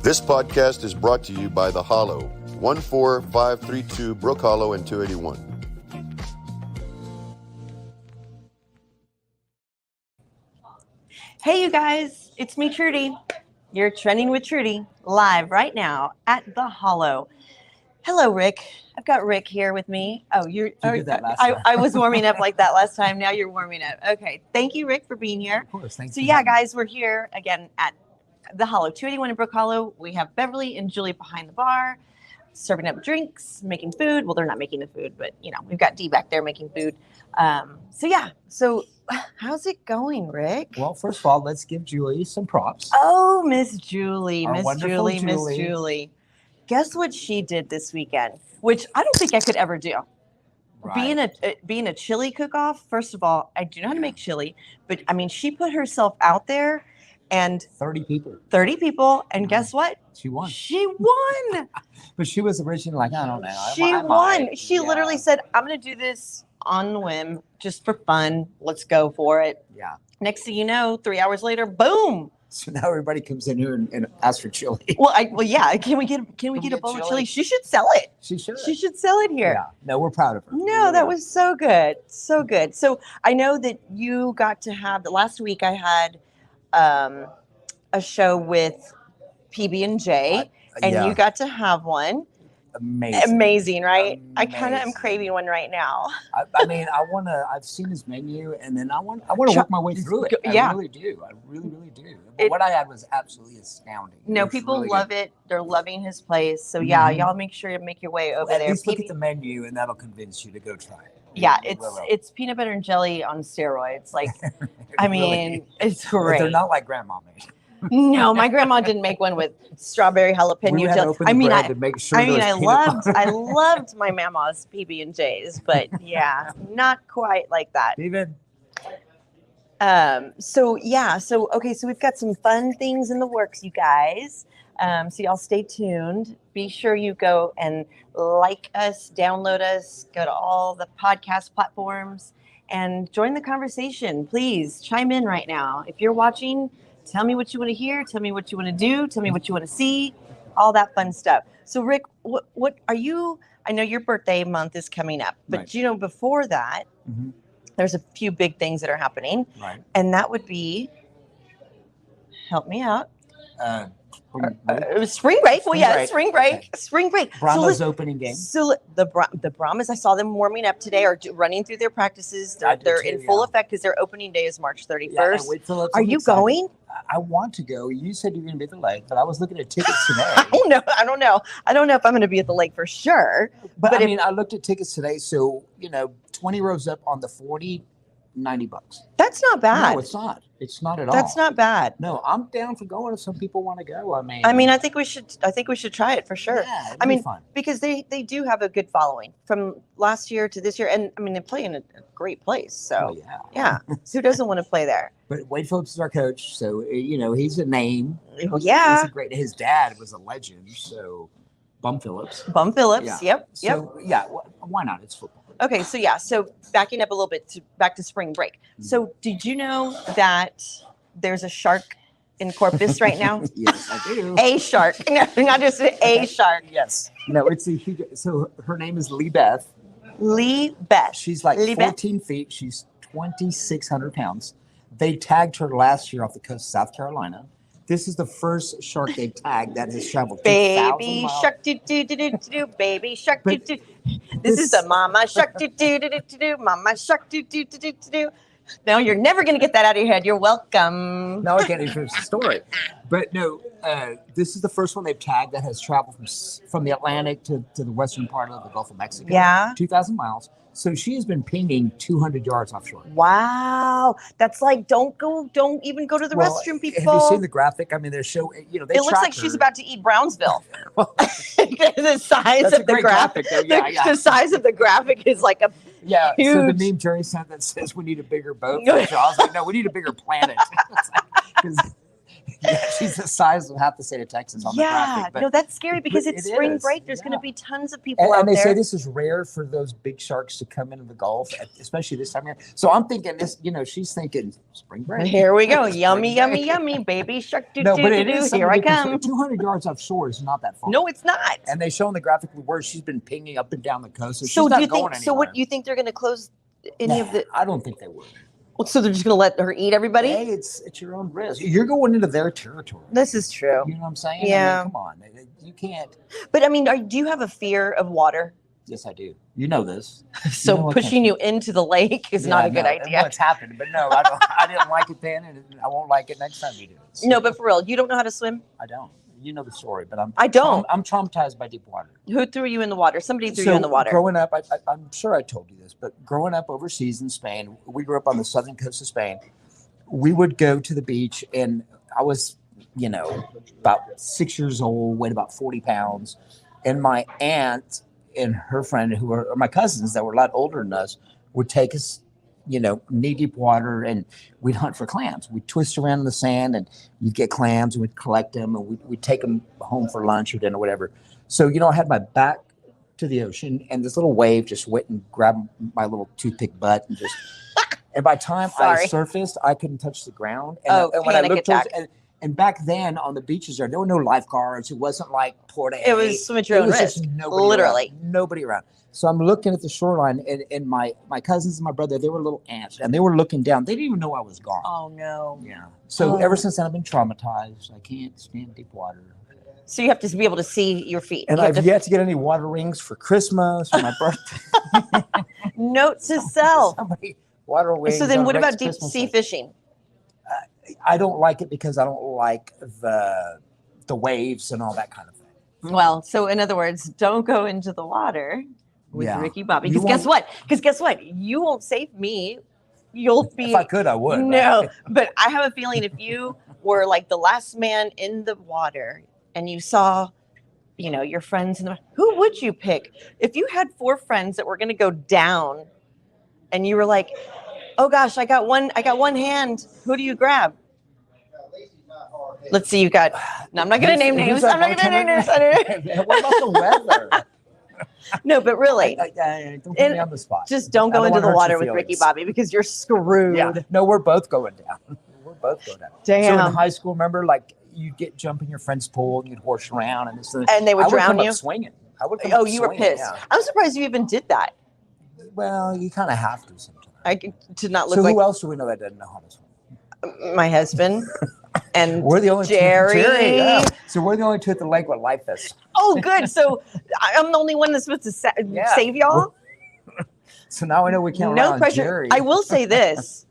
This podcast is brought to you by The Hollow, 14532 Brook Hollow and 281. Hey, you guys, it's me, Trudy. You're trending with Trudy live right now at The Hollow. Hello, Rick. I've got Rick here with me. Oh, You did that last time. I was warming up like that last time. Now you're warming up. Okay. Thank you, Rick, for being here. Of course. Thanks. So, yeah, guys, we're here again at The Hollow, 281 in Brook Hollow. We have Beverly and Julie behind the bar, serving up drinks, making food. Well, they're not making the food, but, you know, we've got Dee back there making food. So how's it going, Rick? Well, first of all, let's give Julie some props. Oh, Miss Julie, Our Miss wonderful Julie, Miss Julie. Guess what she did this weekend, which I don't think I could ever do. Right. Being a chili cook-off, first of all, I do know how to make chili, but I mean, she put herself out there and 30 people. 30 people, and guess what? She won. She won. But she was originally like, I don't know. She won. She literally said, I'm going to do this on the whim, just for fun. Let's go for it. Yeah. Next thing you know, 3 hours later, boom. So now everybody comes in here and asks for chili. Well, yeah. Can we get a bowl of chili? She should sell it. She should. She should sell it here. Yeah. No, we're proud of her. No, that was so good. So good. So I know that you got to have, last week I had a show with PB&J, and yeah. you got to have one. Amazing, right? I kind of am Amazing. craving one right now. I mean, I've seen his menu, and then I want to work my way through it. Yeah. I really do. I really, really do. But what I had was absolutely astounding. No, people really love it. They're loving his place. So yeah, y'all make sure to make your way over there. At least look at the menu, and that'll convince you to go try it. Yeah, it's peanut butter and jelly on steroids. Like, I mean, really. It's great. But they're not like grandma made. No, my grandma didn't make one with strawberry jalapeno jelly. I loved my mama's PB&Js, but yeah, not quite like that. Even. So we've got some fun things in the works, you guys. So y'all stay tuned. Be sure you go and like us, download us, go to all the podcast platforms and join the conversation. Please chime in right now. If you're watching, tell me what you want to hear. Tell me what you want to do. Tell me what you want to see. All that fun stuff. So Rick, what are you? I know your birthday month is coming up, but Right. you know, before that, there's a few big things that are happening. Right. And that would be, help me out. It was spring break. Spring break. Okay. Spring break. Brahma's opening game. So the Brahmas, I saw them warming up today, or running through their practices. They're in full effect because their opening day is March 31st. Are you going? I want to go. You said you're going to be at the lake, but I was looking at tickets today. I don't know. I don't know if I'm going to be at the lake for sure. But I mean, I looked at tickets today. So, 20 rows up on the 40, $90. That's not bad. No, it's not. It's not at all. That's not bad. No, I'm down for going if some people want to go. I think we should try it for sure. Yeah, I mean, be fun. Because they do have a good following from last year to this year, and I mean they play in a great place. So yeah. So who doesn't want to play there? But Wade Phillips is our coach, so he's a name. Yeah, he's great. His dad was a legend, so Bum Phillips. Yeah. Yep. So yeah, why not? It's football. Okay, so backing up a little bit back to spring break. So did you know that there's a shark in Corpus right now? Yes, I do. A shark, not just a shark. Yes. No, it's a huge. So her name is Lee Beth. Lee Beth. She's like 14 feet. She's 2,600 pounds. They tagged her last year off the coast of South Carolina. This is the first shark they've tagged that has traveled 2,000 baby miles. shark do do do do do baby shark do do. This is the mama shark do do do do do mama shark do do do do do. No, you're never going to get that out of your head. You're welcome. No, I can't even finish the story. But no, this is the first one they've tagged that has traveled from the Atlantic to the western part of the Gulf of Mexico. Yeah. 2,000 miles. So she has been pinging 200 yards offshore. Wow. That's like, don't even go to the restroom, people. Have you seen the graphic? I mean, they're showing, they it looks like she's about to eat Brownsville. The size of the graphic. The size of the graphic is like a huge. So the meme Jerry sent that says we need a bigger boat. I was like, no, we need a bigger planet. She's the size of half the state of Texas on the graphic. But no, that's scary because it's spring break. There's going to be tons of people out and they there. say this is rare for those big sharks to come into the Gulf, especially this time of year. So I'm thinking this, she's thinking spring break. Here we go. Yummy, yummy, yummy, baby shark. No, but it is Here I come. 200 yards offshore is not that far. No, it's not. And they show in the graphic where she's been pinging up and down the coast. So she's do not you going think? anywhere. So what you think they're going to close any of the? I don't think they would. Well, so they're just going to let her eat everybody? Hey, it's your own risk. You're going into their territory. This is true. You know what I'm saying? Yeah. I mean, come on, you can't. But I mean, do you have a fear of water? Yes, I do. You know this. So pushing you into the lake is not a good idea. No, it's happened, but no, I don't. I didn't like it then, and I won't like it next time you do it. So, no, but for real, you don't know how to swim? I don't. You know the story, but I don't. I'm traumatized by deep water. Who threw you in the water? Somebody threw you in the water. Growing up, I'm sure I told you this, but growing up overseas in Spain, we grew up on the southern coast of Spain. We would go to the beach, and I was, about 6 years old, weighed about 40 pounds, and my aunt and her friend, who were my cousins that were a lot older than us, would take us, knee deep water, and we'd hunt for clams. We'd twist around in the sand, and you'd get clams, and we'd collect them, and we'd take them home for lunch or dinner, or whatever. So, I had my back to the ocean, and this little wave just went and grabbed my little toothpick butt, and just. And by the time I surfaced, I couldn't touch the ground. And, and when I looked towards, and back then on the beaches there were no lifeguards. It wasn't like Port A. It was swim at your own risk. Nobody around. So I'm looking at the shoreline, and my cousins and my brother, they were little ants, and they were looking down. They didn't even know I was gone. Oh, no. Yeah. So ever since then, I've been traumatized. I can't stand deep water. So you have to be able to see your feet. And I've yet to get any water rings for Christmas or my birthday. Note to self. Water wings. So then what about deep sea fishing? I don't like it because I don't like the waves and all that kind of thing. Well, so in other words, don't go into the water with Ricky Bobby. Because guess what? You won't save me. You'll be. If I could, I would. No, but I have a feeling if you were like the last man in the water and you saw, your friends who would you pick? If you had 4 friends that were going to go down, and you were like, "Oh gosh, I got one hand. Who do you grab?" Let's see. You got. No, I'm not going to name names. I'm not going to name names. What about the weather? No, but really, don't put me on the spot. Just don't go into the water with Ricky Bobby because you're screwed. Yeah. No, we're both going down. We're both going down. Damn. So in high school, remember, like you'd get jump in your friend's pool and you'd horse around and this and they would drown you. Swinging. I would. You were pissed. Yeah. I'm surprised you even did that. Well, you kind of have to sometimes. To not look so like. who else do we know that doesn't know how to swim? My husband. And we're the only Jerry. Yeah. So we're the only two at the lake with life vests. Oh, good. So I'm the only one that's supposed to save y'all. So now I know we can't. No pressure. Jerry. I will say this: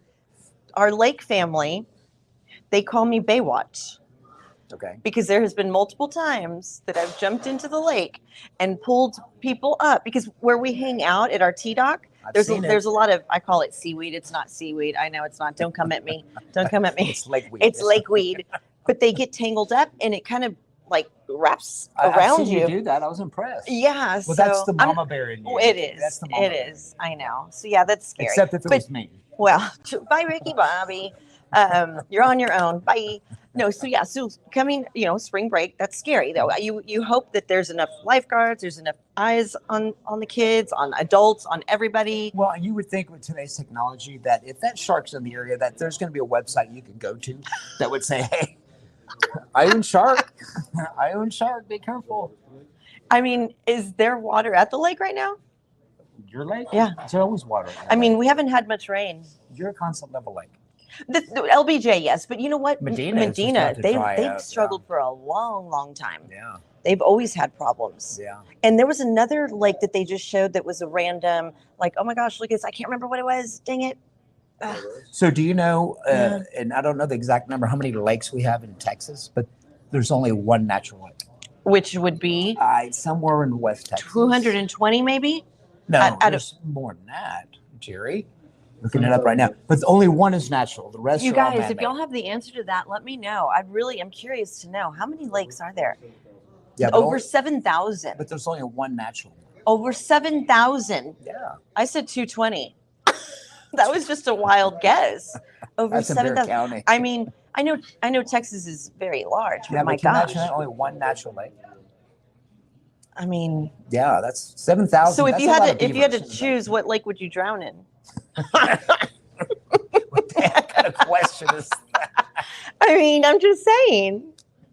our lake family, they call me Baywatch. Okay. Because there has been multiple times that I've jumped into the lake and pulled people up because where we hang out at our T-dock, there's a lot of, I call it seaweed. It's not seaweed. I know it's not. Don't come at me. Don't come at me. It's lakeweed. It's lakeweed. But they get tangled up and it kind of like wraps around you. You do that. I was impressed. Yeah. Well, that's the mama bear in you. It is. That's the mama bear. Is. I know. So yeah, that's scary. Except if it was me. Well, bye, Ricky Bobby. You're on your own. Bye. No, so yeah, so coming, spring break, that's scary though. You hope that there's enough lifeguards, there's enough eyes on the kids, on adults, on everybody. Well, you would think with today's technology that if that shark's in the area, that there's going to be a website you can go to that would say, "Hey, I own shark. I own shark. Be careful." I mean, is there water at the lake right now? Your lake? Yeah, there's always water. I mean, we haven't had much rain. You're a constant level lake. The LBJ, yes, but you know what? Medina, they've struggled for a long time. Yeah, they've always had problems. Yeah, and there was another lake that they just showed that was a random, like, oh my gosh, look at this! I can't remember what it was. Dang it! So do you know? And I don't know the exact number how many lakes we have in Texas, but there's only one natural lake, which would be somewhere in West Texas. 220, maybe. No, there's more than that, Jerry. Looking it up right now, but only one is natural. The rest, you are all guys, man-made. If y'all have the answer to that, let me know. I really am curious to know how many lakes are there. Yeah, over 7,000. But there's only one natural. Over 7,000. Yeah, I said 220. That was just a wild guess. Over 7,000. I mean, I know Texas is very large, but Yeah, my but can you gosh. imagine that? Only one natural lake. I mean, Yeah, that's 7,000. so if That's you a lot had of to beavers. choose, what lake would you drown in? What kind of question is that? I mean, I'm just saying.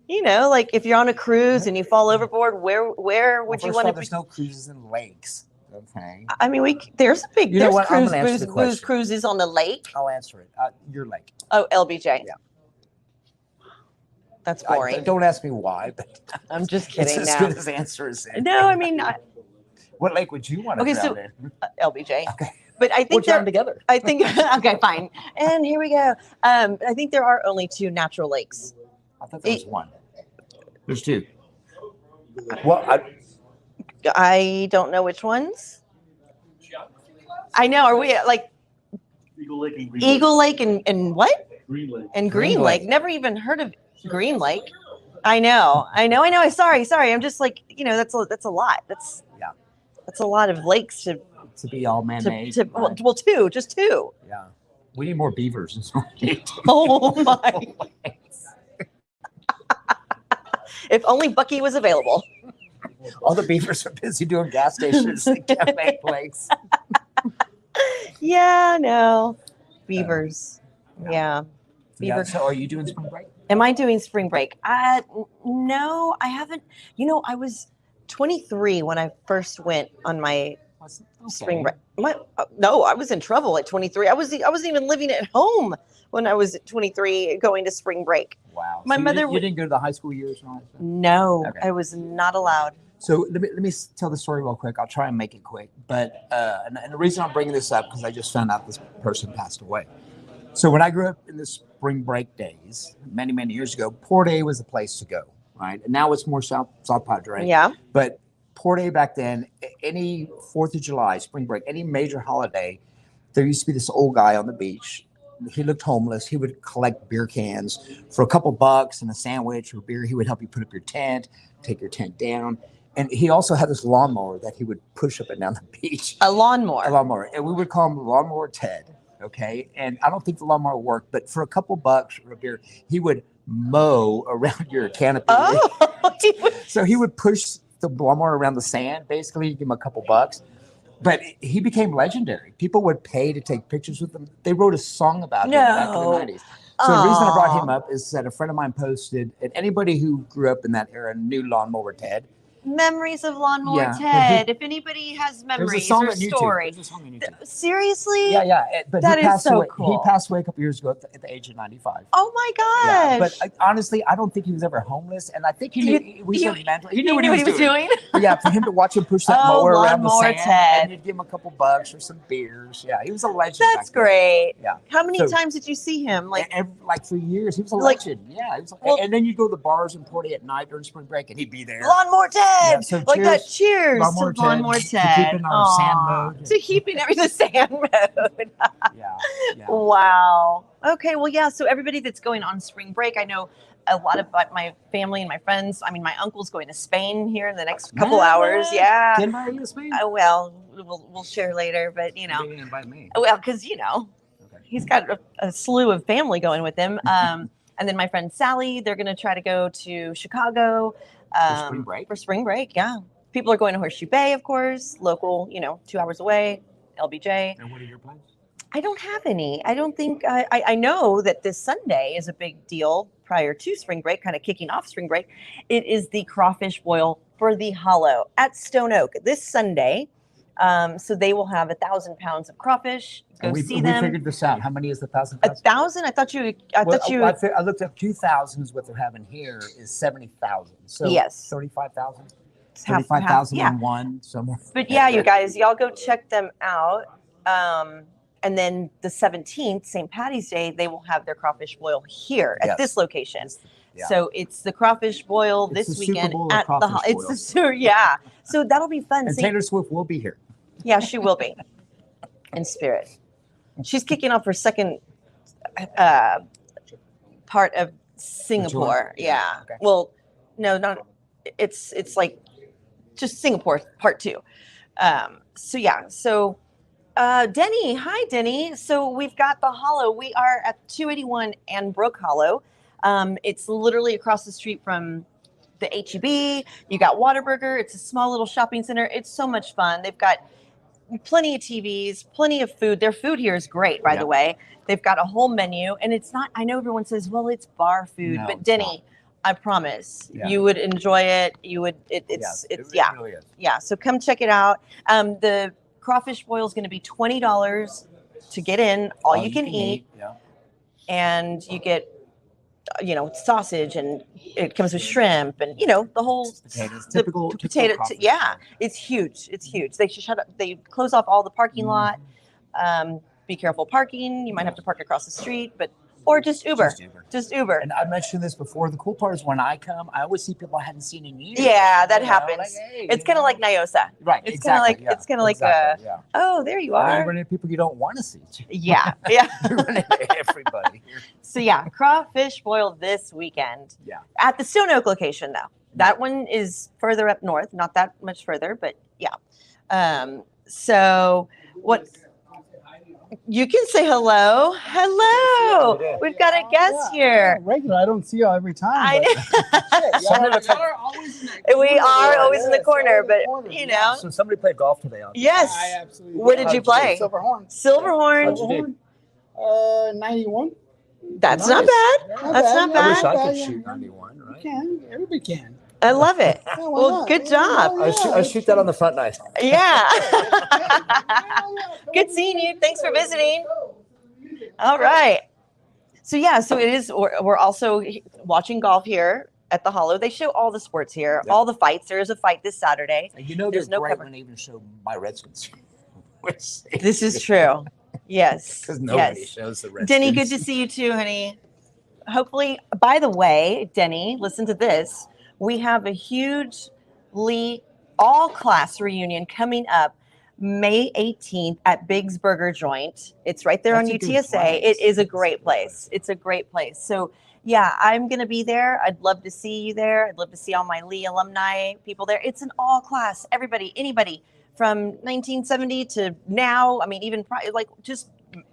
Like if you're on a cruise and you fall overboard, where would you want to be? There's no cruises in lakes. Okay. I mean, there's what? I'm gonna answer the booze question. cruises on the lake. I'll answer it. Your lake. Oh, LBJ. Yeah. That's boring. Don't ask me why, but I'm just kidding it's as now. good as answer as anything. No, I mean, What lake would you want to drown in? LBJ. Okay. But I We'll think drown together. I think okay, fine. And here we go. I think there are only 2 natural lakes. I thought there was one. There's 2. Well, I don't know which ones. I know. Are we at like Eagle Lake and Green Eagle Lake and what? Green Lake. And Green Green Lake. Lake. Never even heard of Green Lake. I know. Sorry. I'm just like, that's a lot. That's a lot of lakes to be all man-made. well, 2, just 2. Yeah. We need more beavers. Oh my. If only Bucky was available. All the beavers are busy doing gas stations. They can't make lakes. Yeah, no. Beavers. Yeah. Yeah, Beaver. so are you doing spring break? Am I doing spring break? No, I haven't. I was 23 when I first went on my spring break. No, I was in trouble at 23. I wasn't even living at home when I was 23 going to spring break. Wow. My So mother you didn't go to the high school years and all that stuff? No, Okay. I was not allowed. So let me tell the story real quick. I'll try and make it quick. But and the reason I'm bringing this up because I just found out this person passed away. So when I grew up in the spring break days, many, many years ago, Port A was the place to go, right? And now it's more South Padre. Yeah. But Port A back then, any 4th of July, spring break, any major holiday, there used to be this old guy on the beach. He looked homeless. He would collect beer cans for a couple bucks and a sandwich or beer. He would help you put up your tent, take your tent down. And he also had this lawnmower that he would push up and down the beach. A lawnmower. A lawnmower. And we would call him Lawnmower Ted. Okay. And I don't think the lawnmower worked, but for a couple bucks or a beer, he would mow around your canopy. Oh, So he would push the lawnmower around the sand. Basically, you give him a couple bucks. But he became legendary. People would pay to take pictures with him. They wrote a song about him back in the 90s. So the reason I brought him up is that a friend of mine posted, and anybody who grew up in that era knew Lawnmower Ted. Memories of Lawnmower Yeah, but Ted. If anybody has There's a memories song or on YouTube. story. There's a song on YouTube. Seriously? Yeah. But That he is passed so away. cool. He passed away a couple years ago at the age of 95. Oh my Yeah, gosh. but honestly, I don't think he was ever homeless, and I think he knew. He knew what he was doing. But yeah, for him to watch him push that Oh, mower around the Lawnmower sand, Ted. and you'd give him a couple bucks or some beers. Yeah, he was a legend. That's back then. great. Yeah. How many So- times did you see him? Like, Like for years, he was a Like- legend. Yeah, he was. Well- And then you go to the bars in Port A at night during spring break, and he'd be there. Lawnmower Ted. Yeah, so like that. cheers, Cheers Lawnmower to Lawnmower Ted, Ted. to keeping our sand Aw, mode. To keeping everything sand mode. Yeah. Wow. Okay. Well, yeah. So everybody that's going on spring break, I know a lot of my family and my friends. I mean, my uncle's going to Spain here in the next couple hours. Yeah. Didn't I use me? Well, we'll share later, but You didn't invite me. well, because Okay. he's got a slew of family going with him. And then my friend Sally, they're going to try to go to Chicago For spring break? For spring break, yeah. People are going to Horseshoe Bay, of course, local, 2 hours away, LBJ. And what are your plans? I don't have any. I don't think I know that this Sunday is a big deal prior to spring break, kind of kicking off spring break. It is the crawfish boil for the Hollow at Stone Oak this Sunday. So they will have 1,000 pounds of crawfish. Go we see them. figured this out. How many is the 1,000? 1,000? I thought you. I looked up 2,000 is what they're having here is 70,000. So Yes. 35,000. half- 35,000 yeah. and one somewhere. But yeah, you guys, y'all go check them out. And then the 17th, St. Patty's Day, they will have their crawfish boil here at Yes. this location. Yeah. So it's the crawfish boil It's this the Super weekend Bowl of at the crawfish it's the So that'll be fun. And See- Taylor Swift will be here. yeah, she will be in spirit. She's kicking off her second part of Singapore. tour? Yeah. Okay. Well, no, not. It's like just Singapore part 2. So yeah. So Denny, hi Denny. So we've got the Hollow. We are at 281 and Brook Hollow. It's literally across the street from the HEB. You got Whataburger. It's a small little shopping center. It's so much fun. They've got plenty of TVs, plenty of food. Their food here is great, by the way. They've got a whole menu, and it's not, I know everyone says, well, it's bar food, No, but it's Denny, not. I promise Yeah. you would enjoy it. You would, It really is. yeah. So come check it out. The crawfish boil is going to be $20 to get in, all you can eat, Yeah. and you get, sausage, and it comes with shrimp, and the whole Potatoes. the Typical potato. crawfish Yeah, boil. it's huge. It's huge. They should shut up. They close off all the parking lot. Be careful parking. You might have to park across the street, or just Uber. Just Uber. And I mentioned this before. The cool part is when I come, I always see people I hadn't seen in years. Yeah, that You know, happens. like, hey, It's kind of like Nyosa. right. It's exactly. kind of like yeah. oh, there you I mean, you are. run into people you don't want to see. Yeah. You run into everybody. So yeah, crawfish boil this weekend. Yeah. At the Stone Oak location, though. That one is further up north, not that much further, but yeah. So what? You can say hello. Hello. We've got a guest here. Regular. I don't see you every time. I Y'all are always in that We are always in the Yes, corner, always in but the corner. you know. So somebody played golf today. Yes. I absolutely. What did you play? Silverhorn. Silverhorn. How'd you do? 91. That's Nice. not bad. That's not I wish bad. I could Yeah, shoot yeah. 91, You right? can. Everybody can. I love it. Yeah, why Well, not? good Yeah, job. yeah, I shoot that on the front nine. Yeah. yeah. Good seeing you. Thanks for visiting. All right. So yeah, so it is. We're also watching golf here at the Hollow. They show all the sports here, Yep. all the fights. There is a fight this Saturday. You know, There's they're no great cover. when they even show my Redskins. This is true. Yes. Because nobody Yes. shows the Redskins. Denny, good to see you too, honey. Hopefully, by the way, Denny, listen to this. We have a hugely all-class reunion coming up May 18th at Big's Burger Joint. It's right there That's on a good UTSA. place. It is a That's a great good place. place. It's a great place. So, yeah, I'm going to be there. I'd love to see you there. I'd love to see all my Lee alumni people there. It's an all-class, everybody, anybody from 1970 to now. I mean, even just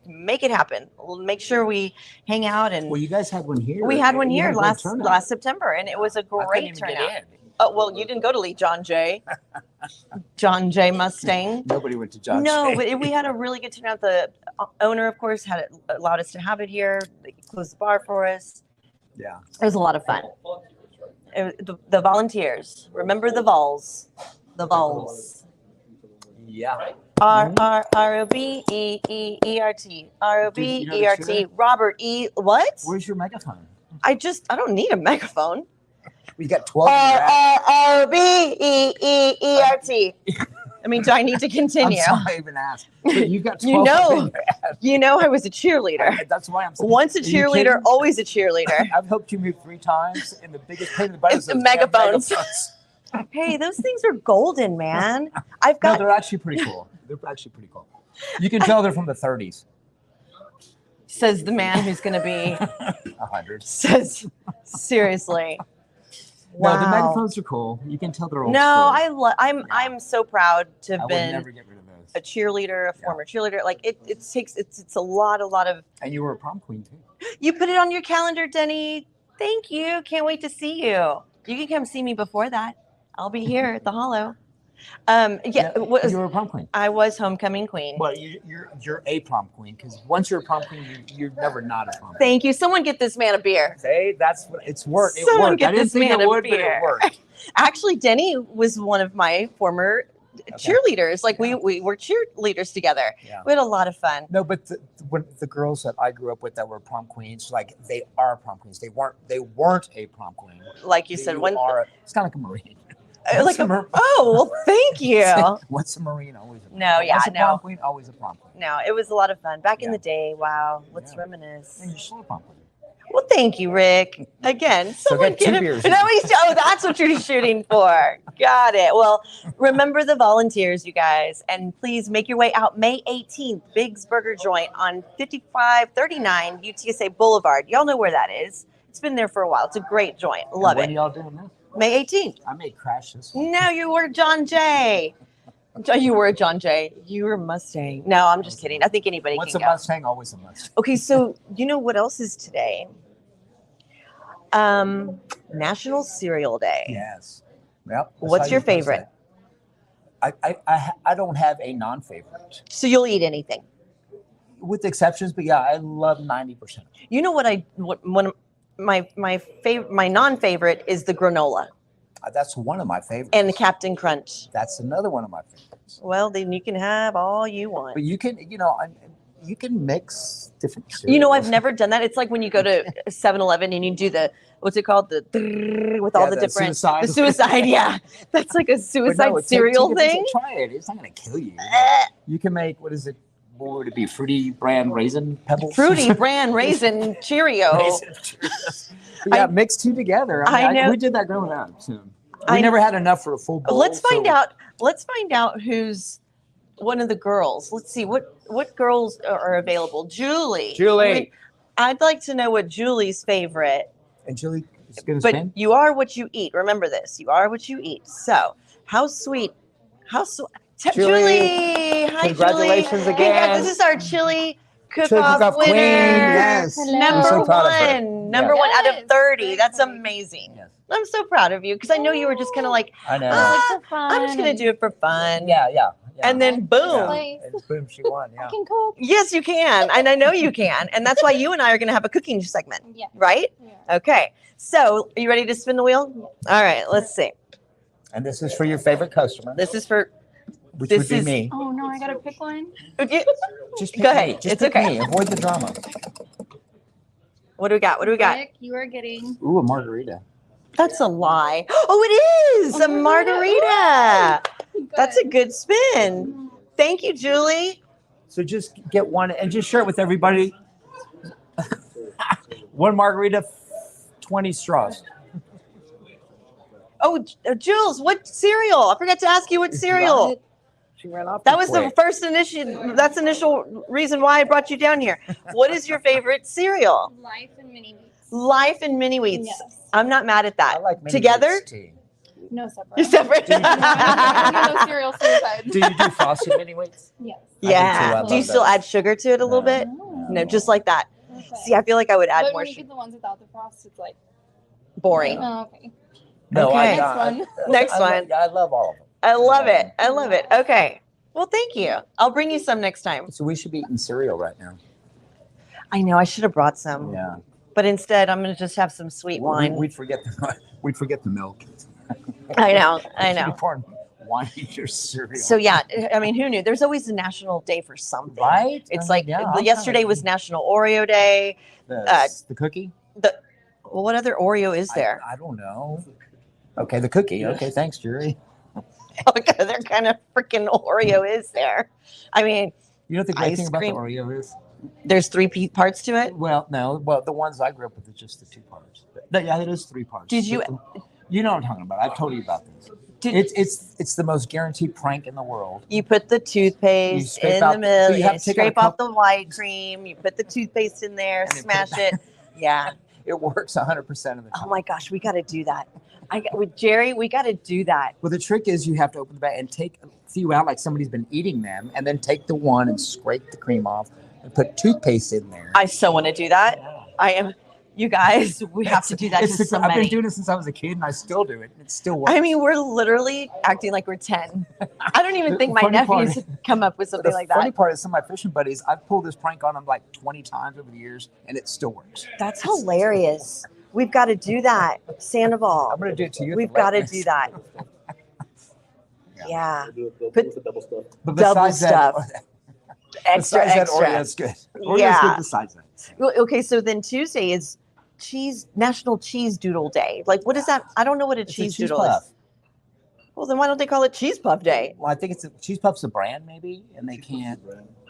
make it happen. We'll make sure we hang out, and Well, you guys had one here. we had one You here a great last turnout. September, and it was a I couldn't great even get turnout. in. Oh, well, you didn't go to Lee, John Jay. John Jay Mustang. Nobody went to John. No, Jay. but we had a really good turnout. The owner, of course, allowed us to have it here. They closed the bar for us. Yeah. It was a lot of fun. The volunteers. Remember the Vols. The Vols. Yeah. R-O-B-E-E-E-R-T. R-O-B-E-R-T. Robert E. What? Where's your megaphone? I don't need a megaphone. We got 12. in there. R-O-B-E-E-E-R-T. I mean, do I need to I'm continue? sorry I even asked. But you got 12. You know. in your ass. You know I was a cheerleader. That's why I'm saying. Once a Are you cheerleader, kidding? always a cheerleader. I've helped you move 3 times, and the biggest pain in the butt is It's those the damn megaphones. megaphones. Hey, those things are golden, man. I've No, got they're actually pretty cool. They're actually pretty cool. You can tell they're from the 30s. says the man who's going to be 100. says seriously. No, the Wow. megaphones are cool. You can tell they're old No, school. I'm so proud to I have would been never get rid of those. a cheerleader, a former cheerleader. Like it's a lot of. And you were a prom queen too. You put it on your calendar, Denny. Thank you. Can't wait to see you. You can come see me before that. I'll be here at the Hollow. You were a prom queen. I was homecoming queen. Well, you're a prom queen because once you're a prom queen, you're never not a prom queen. Thank you. Someone get this man a beer. Say that's what it's worked. It Someone worked. get I didn't this think man it a would, but beer. it worked. Actually, Denny was one of my former cheerleaders. Like we were cheerleaders together. Yeah. We had a lot of fun. No, but when the girls that I grew up with that were prom queens, like they are prom queens. They weren't a prom queen. Like you said, when it's kind of like a Marine. like oh well, thank you. Once a Marine, always a Marine. No, yeah, Once a no. prom queen, always a prom queen. No, it was a lot of fun back in Yeah. the day. Wow, let's Yeah. reminisce. And you're still a prom queen. Well, thank you, Rick. Again, So someone get 2 get him. beers. No, that's what Trudy's shooting for. Got it. Well, remember the volunteers, you guys, and please make your way out May 18th, Big's Burger Joint on 5539 UTSA Boulevard. Y'all know where that is. It's been there for a while. It's a great joint. Love When it. y'all doing this? May 18th. I may crash this one. No, you were John Jay. You were a John Jay. You were a Mustang. No, I'm just kidding. I think anybody Once can a go. Mustang, always a Mustang. Okay, so you know what else is today? National Cereal Day. Yes. Yep. What's your favorite? I don't have a non-favorite, So you'll eat anything. with exceptions, but yeah, I love 90%. You know what one of my favorite, my non-favorite is the granola That's one of my favorites. and the Captain Crunch. That's another one of my favorites. Well, then you can have all you want. But you can, you can mix different cereals. You know, I've never done that. It's like when you go to 7-Eleven and you do the, what's it called? The with all the different, suicide. the suicide. Yeah. That's like a But suicide no, take cereal 2 thing. Try it. It's not going to kill you. You can make, what is it? What would it be? Fruity brand raisin pebbles? Fruity bran raisin Cheerio. Raisin Cheerios. But yeah, mix 2 together. I know. We did that growing up. So we never had enough for a full bowl. Let's find so- out. Let's find out who's one of the girls. Let's see what girls are available. Julie. I'd like to know what Julie's favorite. And Julie is going to But spin? you are what you eat. Remember this. You are what you eat. So how sweet. Julie. Hi, Congratulations Julie. again. This is our chili Chili cook-off cook-off winner. queen. Yes. Hello. I'm Number so proud of her. one. Number one out of Yes, 30. very That's exciting. amazing. Yes. I'm so proud of you because I know you were just kind of like, I know. Like for fun. I'm just going to do it for fun. Yeah. And then boom. Like, And boom, she won. I Yeah. can cook. Yes, you can. And I know you can. And that's why you and I are going to have a cooking segment, Yeah. right? Yeah. Okay. So are you ready to spin the wheel? All right. Let's see. And this is for your favorite customer, This is for, which this would be is- me. Oh no, I gotta pick one. Just pick Go ahead. me. Just It's pick okay. me. Avoid the drama. what do we got? What do we got? Rick, you are getting. Ooh, a margarita. That's a lie. Oh, it is a margarita. That's a good spin. Thank you, Julie. So just get one and just share it with everybody. One margarita, 20 straws. Oh, Jules, what cereal? I forgot to ask you what cereal. Right? She ran off. That too was the quick. first initial reason why I brought you down here. What is your favorite cereal? Life and mini wheats. Life and mini wheats. Yes. I'm not mad at that. I like mini Together? wheats tea. No separate. You're separate. Do you- No cereal suicide. Do you do frosted mini wheats? Yes. Yeah. I Do you love still those. add sugar to it a little No. bit? Oh. No, just like that. Okay. See, I feel like I would add But more when you sugar. get the ones without the frost, it's like. Boring. Oh, okay. No, Okay. Next one. Next I one. I love all of them. I love it. I love it. Okay. Well, thank you. I'll bring you some next time. So we should be eating cereal right now. I know I should have brought some, Yeah. but instead I'm going to just have some sweet wine. We'd forget the milk. I know. I Should be know. pouring wine in your cereal. So yeah, I mean, who knew? There's always a national day for something. Right? It's I mean, like yeah, I'm yesterday kinda- was National Oreo Day. the cookie. Well, what other Oreo is there? I don't know. Okay, the cookie. Okay, thanks, Jerry. What other kind of freaking Oreo is there? I mean, You know what the great Ice thing about the cream. Oreo is? there's three parts to it. Well, no. Well, the ones I grew up with is just the 2 parts. But, yeah, it is 3 parts. Did you- You know what I'm talking about. I've told you about this. Did- It's the most guaranteed prank in the world. You put the toothpaste scrape in out the the- middle. so you You have to take out a scrape off cup- the white cream. You put the toothpaste in there, And then put smash it it. Yeah. It works 100% of the time. Oh my gosh, we got to do that. With Jerry, we got to do that. Well, the trick is you have to open the bag and take a few out like somebody's been eating them, and then take the one and scrape the cream off and put toothpaste in there. I so want to do that. I am. You guys, we have to do that to I've somebody. been doing it since I was a kid, and I still do it. It still works. I mean, we're literally acting like we're 10. I don't even think my Funny part nephews come up with something the like funny that. part is some of my fishing buddies, I've pulled this prank on them like 20 times over the years, and it still works. That's hilarious. We've got to do that. Sandoval. I'm going to do it to you. at We've the got to lake do next. that. Yeah. But Double besides stuff. that, Extra, besides that, extra. Oreo's good. Oreo's Yeah. good besides that. Well, okay, so then Tuesday is National Cheese Doodle Day. Like, what is that? I don't know what a It's a cheese cheese doodle puff. is. Well, then why don't they call it Cheese Puff Day? Well, I think it's Cheese Puff's a brand maybe, and they can't.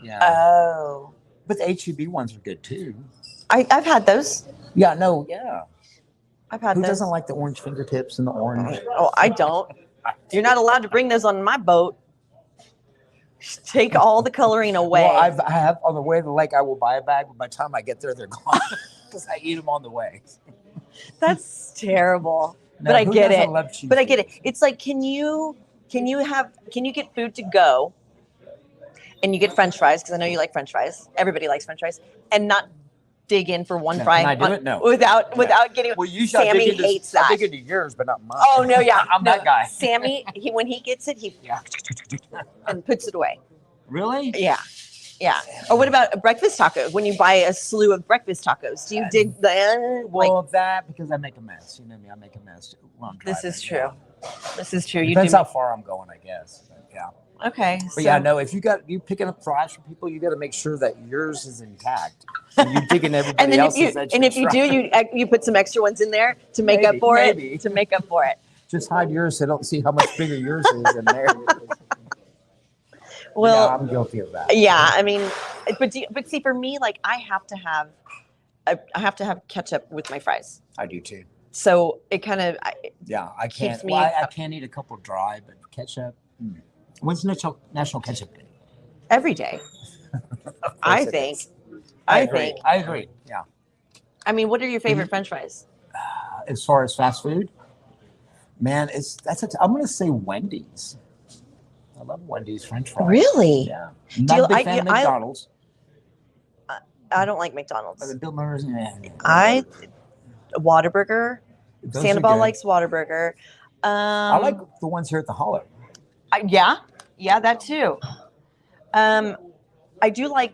Yeah. Oh. But the HEB ones are good too. I've had those. Yeah, no, yeah. I've had Who those. doesn't like the orange fingertips and the orange? Oh, I don't. You're not allowed to bring those on my boat. Take all the coloring away. Well, I have on the way to the lake. I will buy a bag, but by the time I get there, they're gone because I eat them on the way. That's terrible. Now, But I who get doesn't it. love cheese But I get doodles? it. It's like, can you get food to go, and you get French fries because I know you like French fries. Everybody likes French fries, and not dig in for one No, fry can I do it? No. without getting. Well, usually Sammy I dig hates that. I dig into yours, but not mine. Oh no, yeah, I'm no, that guy. Sammy, when he gets it, he Yeah. and puts it away. Really? Yeah. Yeah. Or what about a breakfast taco? When you buy a slew of breakfast tacos, do you dig the Well, that because I make a mess. You know me, I make a mess when I'm this driving, is true. yeah. This is true. Depends you how far I'm going, I guess. But, yeah. Okay. But yeah, no. If you picking up fries for people, you got to make sure that yours is intact. And you're digging everybody And then else's. if you do, you put some extra ones in there to make up for Maybe. it. To make up for it. Just hide yours so I don't see how much bigger yours is in there. Well, yeah, I'm guilty of that. yeah. I mean, but see, for me, like I have to have ketchup with my fries. I do too. So it kind of Yeah, I keeps can't. me Well, I up. can't eat a couple dry, but ketchup. When's National Ketchup Day? every day. I think. I think. I agree. Yeah. I mean, what are your favorite French fries? As far as fast food, man, I'm gonna say Wendy's. I love Wendy's French fries. Really? Yeah. Not a big fan of McDonald's. I don't like McDonald's. But Bill Murray's. Whataburger. Those Sandoval are good. likes Whataburger. I like the ones here at the Hollow. Yeah, that too. I do like.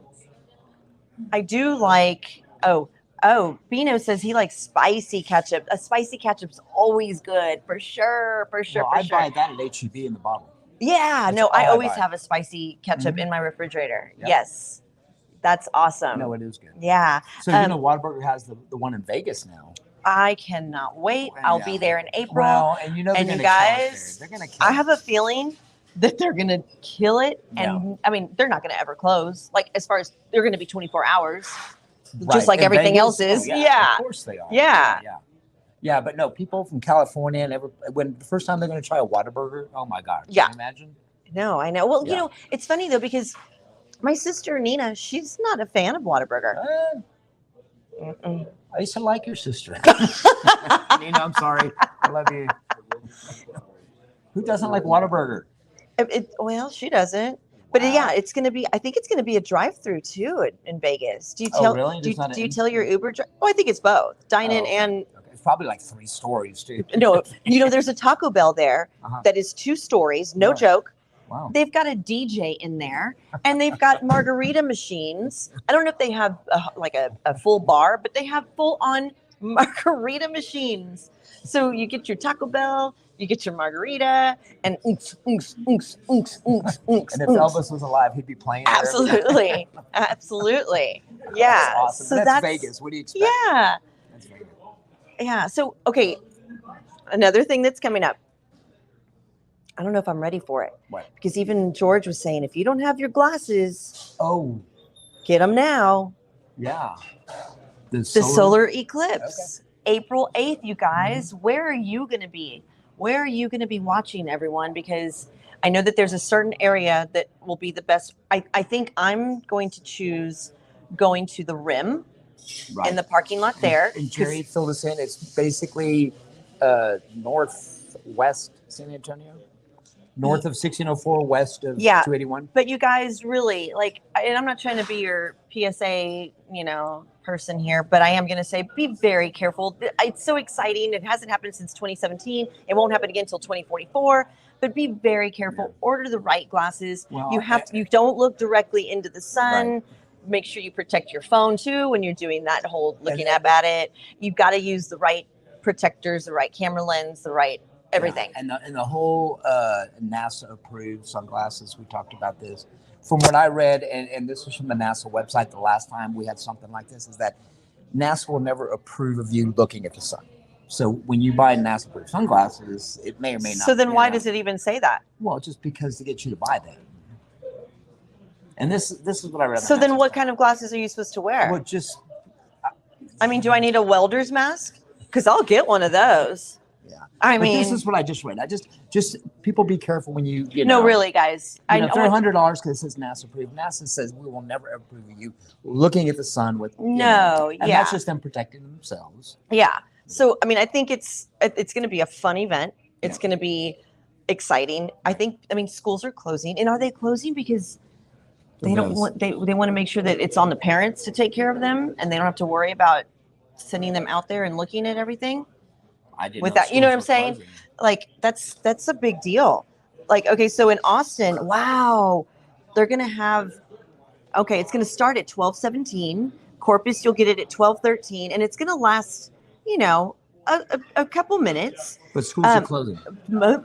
Oh, Bino says he likes spicy ketchup. A spicy ketchup's always good for sure. Well, For I sure. buy that at HEB in the bottle. Yeah, That's no, all I I always buy. have a spicy ketchup in my refrigerator. Yep. Yes, that's awesome. No, it is good. Yeah, So Whataburger has the one in Vegas now. I cannot wait. I'll be there in April. Well, and you know they're And gonna you kill it guys, there. They're gonna kill I it. have a feeling that they're gonna kill it, and I mean they're not gonna ever close. Like as far as they're gonna be 24 hours, Right. just like In everything Vegas? else is. Oh, Yeah. Of course they are. Yeah. Yeah, but no, people from California when the first time they're going to try a Whataburger, oh my God. Can Yeah. you imagine? No, I know. Well, Yeah. you know, it's funny though because my sister Nina, she's not a fan of Whataburger. Mm-mm. I used to like your sister. Nina, I'm sorry. I love you. Who doesn't like Whataburger? Well, she doesn't. But yeah, it's gonna be. I think it's gonna be a drive-through too in Vegas. Do you tell? Really? Do There's not you an tell your Uber? Oh, I think it's both dine-in okay. and Okay. It's probably like 3 stories too. no. You know, there's a Taco Bell there that is 2 stories. No Right. joke. Wow. They've got a DJ in there, and they've got margarita machines. I don't know if they have a full bar, but they have full-on margarita machines. So you get your Taco Bell, you get your margarita, and oonks, oonks, oonks, oonks, oonks, oonks. And if oonks. Elvis was alive, he'd be playing there every night. Absolutely, absolutely, yeah. That's awesome. So that's Vegas. What do you expect? Yeah, That's Vegas. yeah. So okay, another thing that's coming up. I don't know if I'm ready for it. What? Because even George was saying, if you don't have your glasses, Oh, get them now. yeah. The solar eclipse, April 8th, you guys. Where are you going to be? Where are you going to be watching, everyone? Because I know that there's a certain area that will be the best. I think I'm going to choose going to the Rim Right. in the parking lot there. And Jerry filled us in. It's basically northwest San Antonio, north of 1604, west of 281. But you guys really and I'm not trying to be your PSA, person here, but I am going to say, be very careful. It's so exciting. It hasn't happened since 2017. It won't happen again until 2044, but be very careful. Order the right glasses. Well, You don't look directly into the sun. Right. Make sure you protect your phone too when you're doing that whole looking up at it. You've got to use the right protectors, the right camera lens, the right everything. Yeah. And the whole NASA approved sunglasses. We talked about this. From what I read, and this was from the NASA website the last time we had something like this, is that NASA will never approve of you looking at the sun. So when you buy NASA approved sunglasses, it may or may not. So then why does it even say that? Well, just because to get you to buy them. And this is what I read. So then what kind of glasses are you supposed to wear? Well, just. I mean, do I need a welder's mask? Because I'll get one of those. Yeah. I But mean, this is what I just read. Just people be careful when you no, really, guys. if they're $100 because it says NASA approved, NASA says we will never approve of you looking at the sun with. And that's just them protecting themselves. Yeah. So, I mean, I think it's going to be a fun event. It's going to be exciting. I mean, schools are closing. And are they closing because They don't want they want to make sure that it's on the parents to take care of them, and they don't have to worry about sending them out there and looking at everything. I didn't With know that, you know what I'm schools were saying? closing. Like that's a big deal. Like, okay, so in Austin, wow, they're gonna have. Okay, it's gonna start at 12:17. Corpus, you'll get it at 12:13, and it's gonna last, a couple minutes. But schools are closing.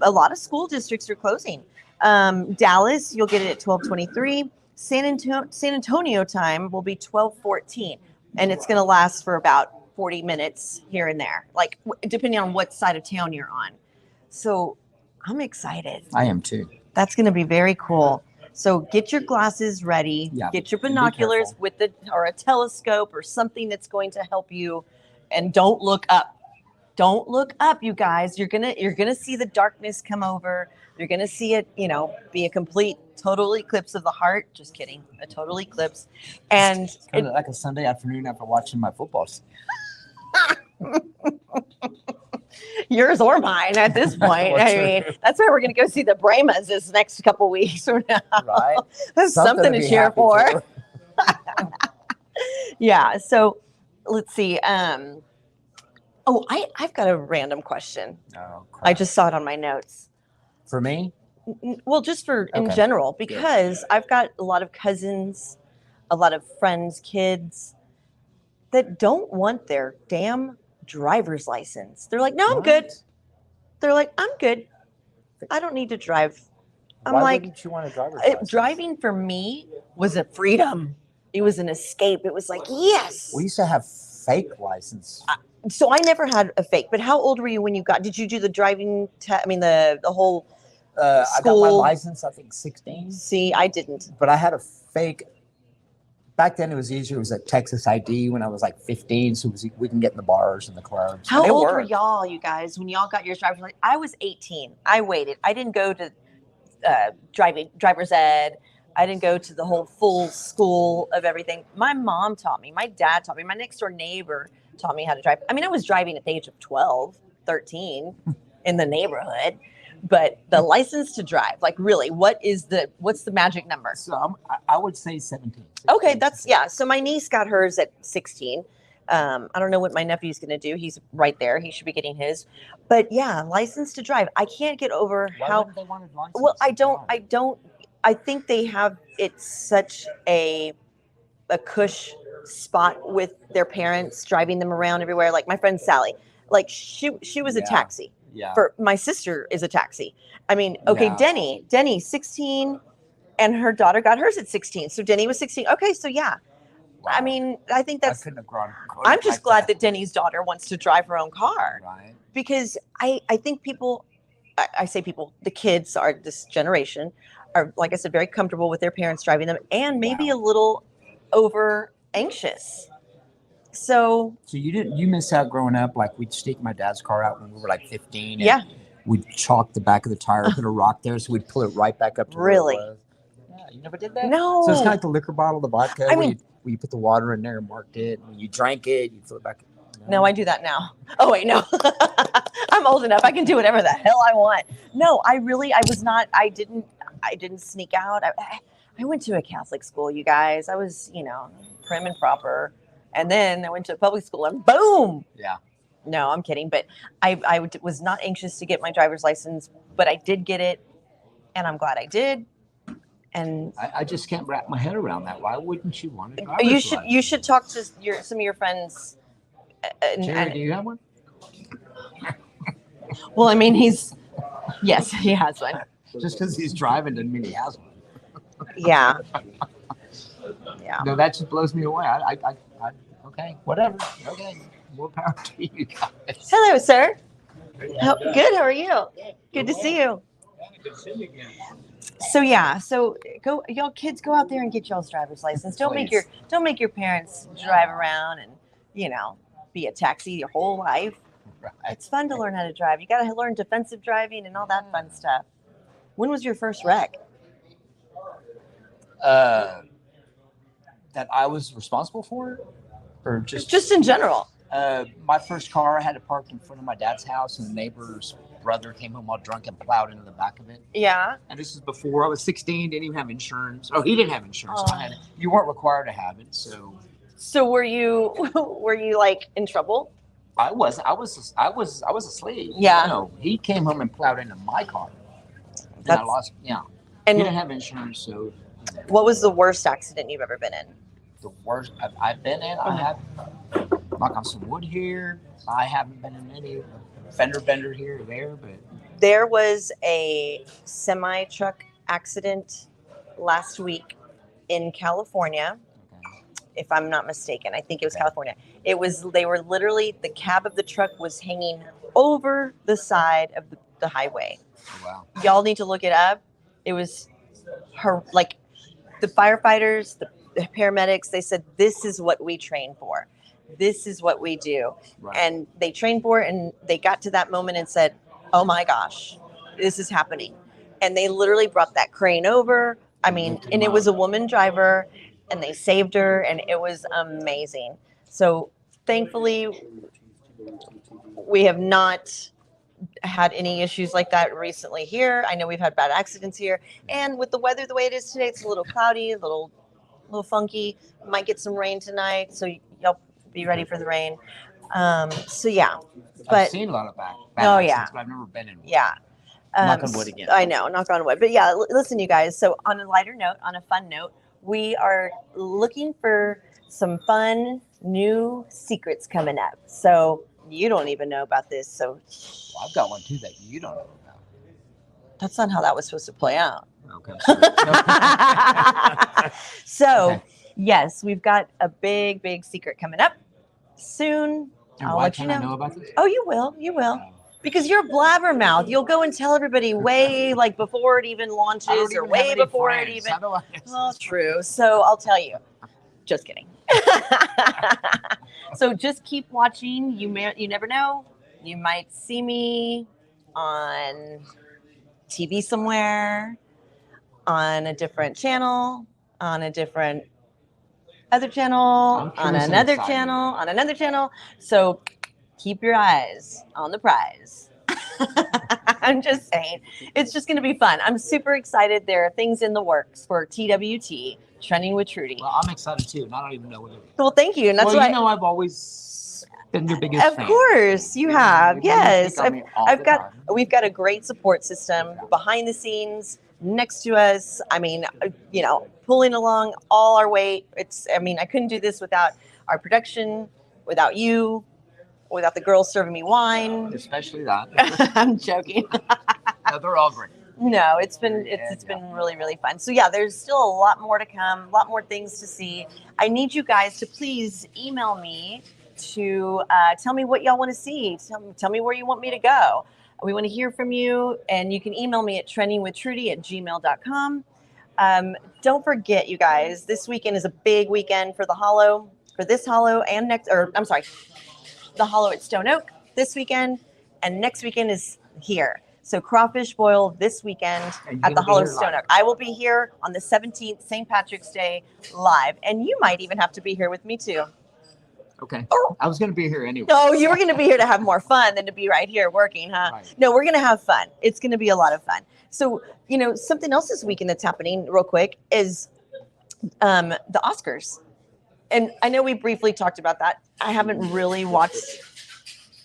A lot of school districts are closing. Dallas, you'll get it at 12:23. San Antonio time will be 12:14, and it's going to last for about 40 minutes here and there, like depending on what side of town you're on. So I'm excited. I am too. That's going to be very cool. So get your glasses ready. Yeah, Get your and be binoculars careful. or a telescope or something that's going to help you, and don't look up. Don't look up, you guys. You're gonna see the darkness come over. You're gonna see it, be a complete, total eclipse of the heart. Just kidding, a total eclipse. And It's kind of like a Sunday afternoon after watching my football. yours or mine at this point. Well, I true. mean, that's why we're gonna go see the Brahmas this next couple weeks from now. Right? That's something to be cheer happy for. Yeah. So let's see. I've got a random question. Oh, crap. I just saw it on my notes. For me, Well, just for in Okay. general, because I've got a lot of cousins, a lot of friends, kids that don't want their damn driver's license. They're like, no, I'm good. What? They're like, I'm good. I don't need to drive. I'm Why like, wouldn't you want a driver's license? driving for me was a freedom. It was an escape. It was like, yes. We used to have fake license. So I never had a fake. But how old were you when you got? Did you do the driving? The whole. I got my School. license, I think 16, See, I didn't. but I had a fake. Back then, it was easier. It was a Texas ID when I was like 15, so we can get in the bars and the clubs. How And it old were worked. y'all, you guys, when y'all got your driver's license? I was 18. I waited. I didn't go to driver's ed. I didn't go to the whole full school of everything. My mom taught me. My dad taught me. My next door neighbor taught me how to drive. I mean, I was driving at the age of 12, 13 in the neighborhood. But the license to drive, like really, what's the magic number? So I would say 17. Okay, so my niece got hers at 16. I don't know what my nephew's going to do. He's right there. He should be getting his. But yeah, license to drive. I can't get over Why how wouldn't they want a license? well, I think they have it's such a cush spot with their parents driving them around everywhere. Like my friend Sally, like she was a Yeah. taxi. Yeah. For my sister is a taxi. I mean, okay, Yeah. Denny, 16, and her daughter got hers at 16. So Denny was 16. Okay, so yeah. Wow. I mean, I think I that's. couldn't have grown I'm just like glad that Denny's daughter wants to drive her own car Right. because I think people, I say people, the kids are this generation are, like I said, very comfortable with their parents driving them and maybe a little over anxious. So So you missed out growing up. Like we'd stake my dad's car out when we were like 15. And yeah, We'd chalk the back of the tire, put a rock there, so we'd pull it right back up to Really? where it was. Yeah, you never did that? no. So it's kind of like the liquor bottle, the vodka. I mean- where you put the water in there and marked it. When you drank it, you fill it back. No, I do that now. Oh wait, no. I'm old enough. I can do whatever the hell I want. No, I was not. I didn't sneak out. I went to a Catholic school, you guys. I was, prim and proper. And then I went to a public school and boom. Yeah. No, I'm kidding. But I was not anxious to get my driver's license, but I did get it. And I'm glad I did. And I just can't wrap my head around that. Why wouldn't you want a you driver's should license? talk to some of your friends. Jerry, do you have one? Well, I mean, yes, he has one. Just because he's driving doesn't mean he has one. Yeah. Yeah. No, that just blows me away. I okay, whatever. Okay, more power to you guys. Hello, sir. Good. How are you? Good to see you. So yeah, go, y'all kids, go out there and get y'all's driver's license. Don't make your parents drive around and be a taxi your whole life. Right. It's fun to learn how to drive. You got to learn defensive driving and all that fun stuff. When was your first wreck? That I was responsible for, or just in general. my first car I had it parked in front of my dad's house, and the neighbors brother came home all drunk and plowed into the back of it. Yeah. And this is before I was 16, didn't even have insurance. Oh, he didn't have insurance. Oh. I had it. You weren't required to have it, so So were you like in trouble? I was asleep. Yeah. No, he came home and plowed into my car. And I That's- lost. Yeah. And He didn't have insurance, so what was the worst accident you've ever been in? the worst I've been in. I have knock on some wood here. I haven't been in any fender bender here or there, but There was a semi truck accident last week in California, okay. if I'm not mistaken. I think it was Okay. California. They were literally, the cab of the truck was hanging over the side of the highway. Oh, wow. Y'all need to look it up. It was like the firefighters, the paramedics, they said, this is what we train for. This is what we do. Right. And they trained for it, and they got to that moment and said, oh my gosh, this is happening. And they literally brought that crane over. I mean, and it was a woman driver, and they saved her, and it was amazing. So thankfully, we have not had any issues like that recently here. I know we've had bad accidents here, and with the weather the way it is today, it's a little cloudy, a little funky. Might get some rain tonight, so y'all be ready for the rain. So yeah, I've but seen a lot of bad Oh, accidents, yeah. but I've never been in one. yeah. Knock on wood again. I know, knock on wood. But yeah, listen, you guys. So on a lighter note, on a fun note, we are looking for some fun new secrets coming up. So you don't even know about this. So Well, I've got one too that you don't know about. that's not how that was supposed to play out. Okay. So Okay. yes, we've got a big secret coming up soon. And I'll why let you can't know. I know about this? Oh, you will. You will. Because you're a blabbermouth. You'll go and tell everybody way like before it even I launches don't or even way have any before it friends. even. How do I? Well, true. So I'll tell you. Just kidding. So just keep watching. You never know. You might see me on TV somewhere, on a different channel, on a different other channel, I'm on curious and another excited. channel, on another channel. So keep your eyes on the prize. I'm just saying, it's just going to be fun. I'm super excited. There are things in the works for TWT, Trending with Trudy. Well, I'm excited too, and I don't even know what it is. Well, thank you. And that's well, why, you know, I've always been your biggest of fan. course, you have. You Yes, pick on me all I've the got. time. We've got a great support system behind the scenes, next to us. I mean, pulling along all our weight. I couldn't do this without our production, without you, without the girls serving me wine. Especially that. I'm joking. No, they're all great. No, it's been really fun. So yeah, there's still a lot more to come, a lot more things to see. I need you guys to please email me to tell me what y'all want to see. Tell me where you want me to go. We want to hear from you, and you can email me at trendingwithtrudy@gmail.com. Don't forget, you guys, this weekend is a big weekend for the Hollow, for this Hollow and the Hollow at Stone Oak this weekend, and next weekend is here. So crawfish boil this weekend And you're at the gonna be Hollow here Stone live. Oak. I will be here on the 17th, St. Patrick's Day, live, and you might even have to be here with me too. Okay. I was going to be here anyway. Oh, you were going to be here to have more fun than to be right here working, huh? Right. No, we're going to have fun. It's going to be a lot of fun. So, something else this weekend that's happening real quick is the Oscars. And I know we briefly talked about that. I haven't really watched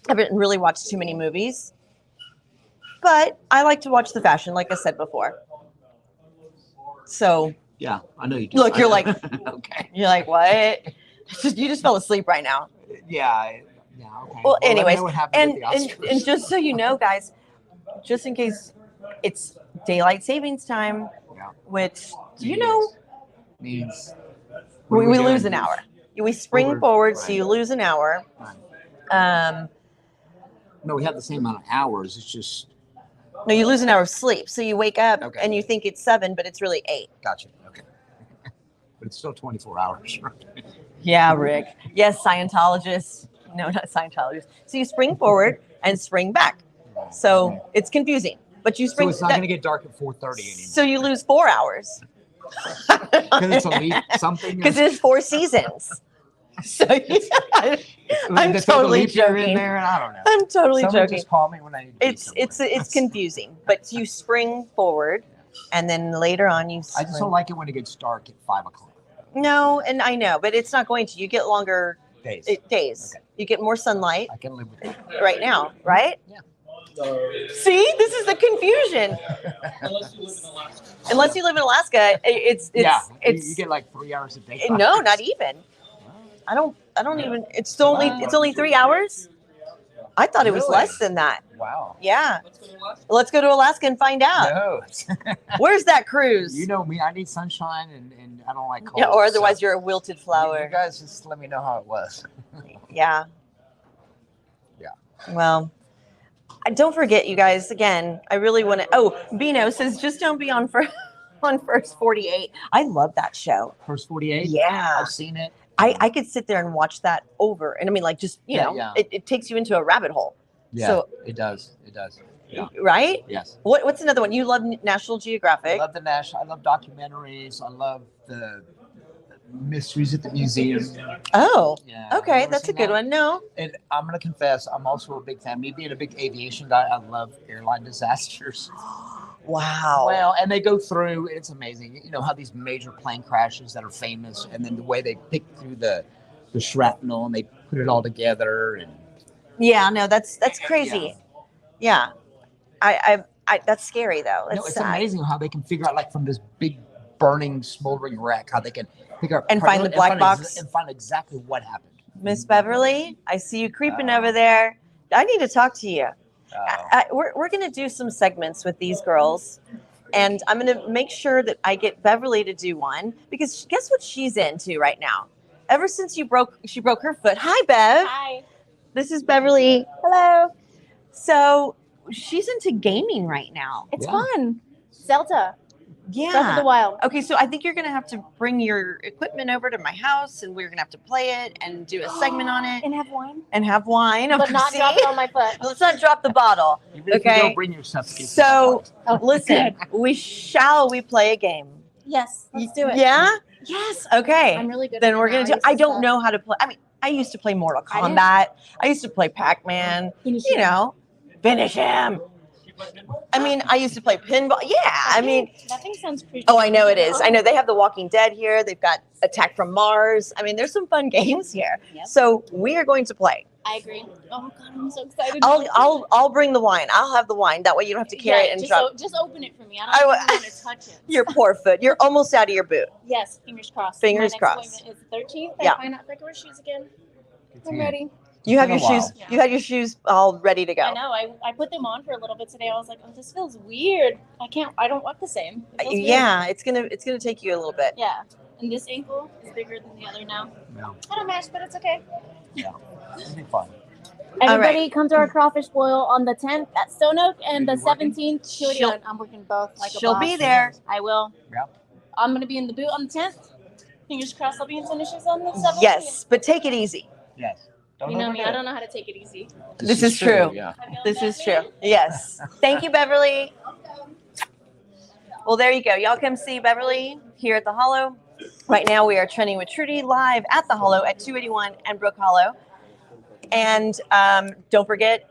too many movies, but I like to watch the fashion, like I said before. So Yeah, I know you do. Look, you're like- okay. you're like, what? You just fell asleep right now. Yeah. Okay. Well, let me anyways, know what happened and, with the Oscars. and just so you know, guys, just in case it's daylight savings time, Yeah. which you know means what we are lose doing? an hour. We spring Forward, forward, so right. you lose an hour. Right. No, we have the same amount of hours. It's just No, you lose an hour of sleep. So you wake up Okay. and you think it's 7, but it's really 8. gotcha. Okay. But it's still 24 hours. Yeah, Rick. Yes, Scientologists. No, not Scientologists. So you spring forward and spring back. So Okay. it's confusing. But you So spring. it's not going to get dark at 4:30 anymore. So you lose 4 hours. Because it's a leap something. Because there's 4 seasons. So I'm They throw the totally leap year in joking. there, and I don't know. I'm totally Someone joking. just call me when I need to be It's somewhere. confusing, but you spring forward, and then later on you. I Spring. just don't like it when it gets dark at 5 o'clock. No, and I know, but it's not going to. You get longer Days. days. Okay. You get more sunlight I can live with it. right now, right? Yeah. See, this is the confusion. Unless you live in Alaska, it's you get like 3 hours a day. no, not even. I don't even. It's only 3 hours. I thought it was Really? less than that. Wow. Yeah. Let's go to Alaska and find out. No. Where's that cruise? You know me. I need sunshine, and I don't like cold. Yeah, or otherwise so you're a wilted You flower. guys just let me know how it was. Yeah. Yeah. Well, don't forget, you guys. Again, I really want to. Oh, Bino says just don't be on on First 48. I love that show. First 48? Yeah. I've seen it. I could sit there and watch that over, and I mean, like, just you know, Yeah. It takes you into a rabbit hole. Yeah, So, it does. It does. Yeah. right? Yes. What's another one? You love National I Geographic. love I love documentaries. I love the mysteries at the museum. Oh, Yeah. You okay, ever that's a seen good that? one. No, And I'm gonna confess, I'm also a big fan. Me being a big aviation guy, I love airline disasters. wow. Well, and they go through. It's amazing. You know how these major plane crashes that are famous, and then the way they pick through the shrapnel and they put it all together. And Yeah, no, that's crazy. Yeah, I that's scary though. That's it's sad. amazing how they can figure out, like, from this big burning, smoldering wreck, how they can figure out And find the black box. and find exactly what happened. Miss Beverly, I see you creeping over there. I need to talk to you. We're going to do some segments with these girls, and I'm going to make sure that I get Beverly to do one, because guess what she's into right now? Ever since she broke her foot. Hi, Bev. Hi. This is Beverly. Hello. So she's into gaming right now. It's Yeah. fun. Zelda. Breath of Yeah. the Wild. Okay, so I think you're going to have to bring your equipment over to my house, and we're going to have to play it and do a segment on it And have wine. and have wine. But not See? drop it on my foot. Let's not drop the bottle. Even if Okay. you don't bring your stuff. So Oh, listen, we play a game? Yes, let's do it. Yeah? Yes. Okay. I'm really good. Then at we're it gonna now. do. used I to don't suck. know how to play. I mean, I used to play Mortal I did. Kombat. I used to play Pac-Man. Finish You it. know, finish him. I mean, I used to play pinball. Yeah. I mean, that thing sounds creepy. oh, I know it is. I know they have The Walking Dead here. They've got Attack from Mars. I mean, there's some fun games here. Yep. So we are going to play. I agree. Oh god, I'm so excited. I'll bring the wine. I'll have the wine. That way you don't have to carry it and just drop. just open it for me. I I don't wa- even want to touch it. Your poor foot. You're almost out of your boot. Yes, fingers crossed. Fingers My next crossed. appointment is the 13th. Yeah. I find out if I can wear shoes again. I'm ready. You have been your a while. shoes. Yeah. You had your shoes all ready to go. I know. I put them on for a little bit today. I was like, oh, this feels weird. I don't walk the same. It feels weird. Yeah, it's gonna take you a little bit. Yeah. And this ankle is bigger than the other now. Yeah. I don't match, but it's okay. It'll be fun. Everybody come to our crawfish boil on the 10th at Stone Oak and the You working? 17th. She'll- I'm working both like a She'll boss. be there. I will. Yeah. I'm going to be in the boot on the 10th. Fingers crossed I'll be in tennis shoes on the 17th. Yes, but take it easy. Yes. Don't You know me. overdo I it. don't know how to take it easy. This is true. Yeah. I feel This like is that true. me. Yes. Thank you, Beverly. Well, there you go. Y'all come see Beverly here at the Hollow. Right now, we are trending with Trudy live at the Hollow at 281 and Brook Hollow. And don't forget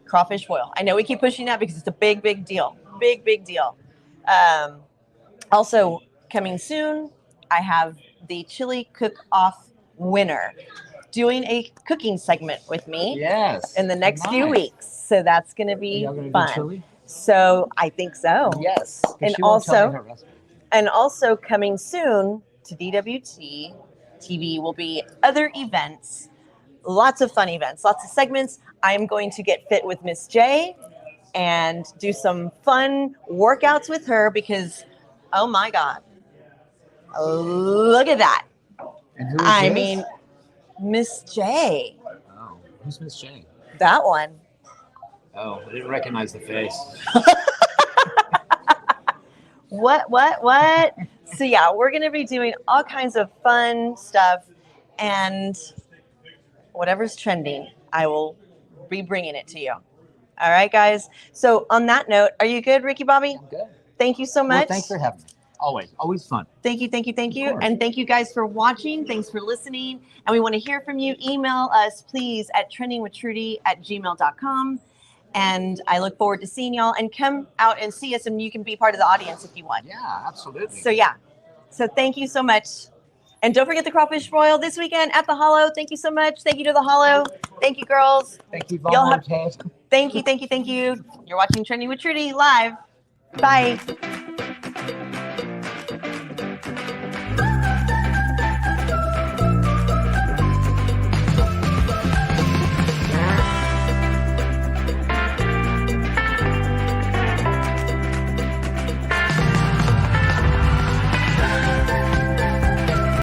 crawfish boil. I know we keep pushing that because it's a big, big deal. Big, big deal. Also, coming soon, I have the chili cook-off winner doing a cooking segment with me Yes. in the next few Nice. weeks. So that's going to be Y'all gonna do fun. chili? So I think so. Yes. 'Cause And she won't tell also- me her recipe. And also coming soon to DWT TV will be other events, lots of fun events, lots of segments. I'm going to get fit with Miss J and do some fun workouts with her because, oh my God, look at that. And who is I this? mean, Miss J, Oh, who's Miss Jane? that one. Oh, I didn't recognize the face. What? So yeah, we're going to be doing all kinds of fun stuff, and whatever's trending, I will be bringing it to you. All right, guys. So on that note, are you good, Ricky Bobby? I'm good. Thank you so Well, much. thanks for having me. Always fun. Thank you. Of course. And thank you guys for watching. Thanks for listening. And we want to hear from you. Email us, please, at trendingwithtrudy@gmail.com. And I look forward to seeing y'all. And come out and see us, and you can be part of the audience if you want. Yeah, absolutely. So, yeah. So thank you so much. And don't forget the crawfish broil this weekend at the Hollow. Thank you so much. Thank you to the Hollow. Thank you, girls. Thank you, Y'all have- Volunteer. Thank you. You're watching Trending with Trudy live. Bye.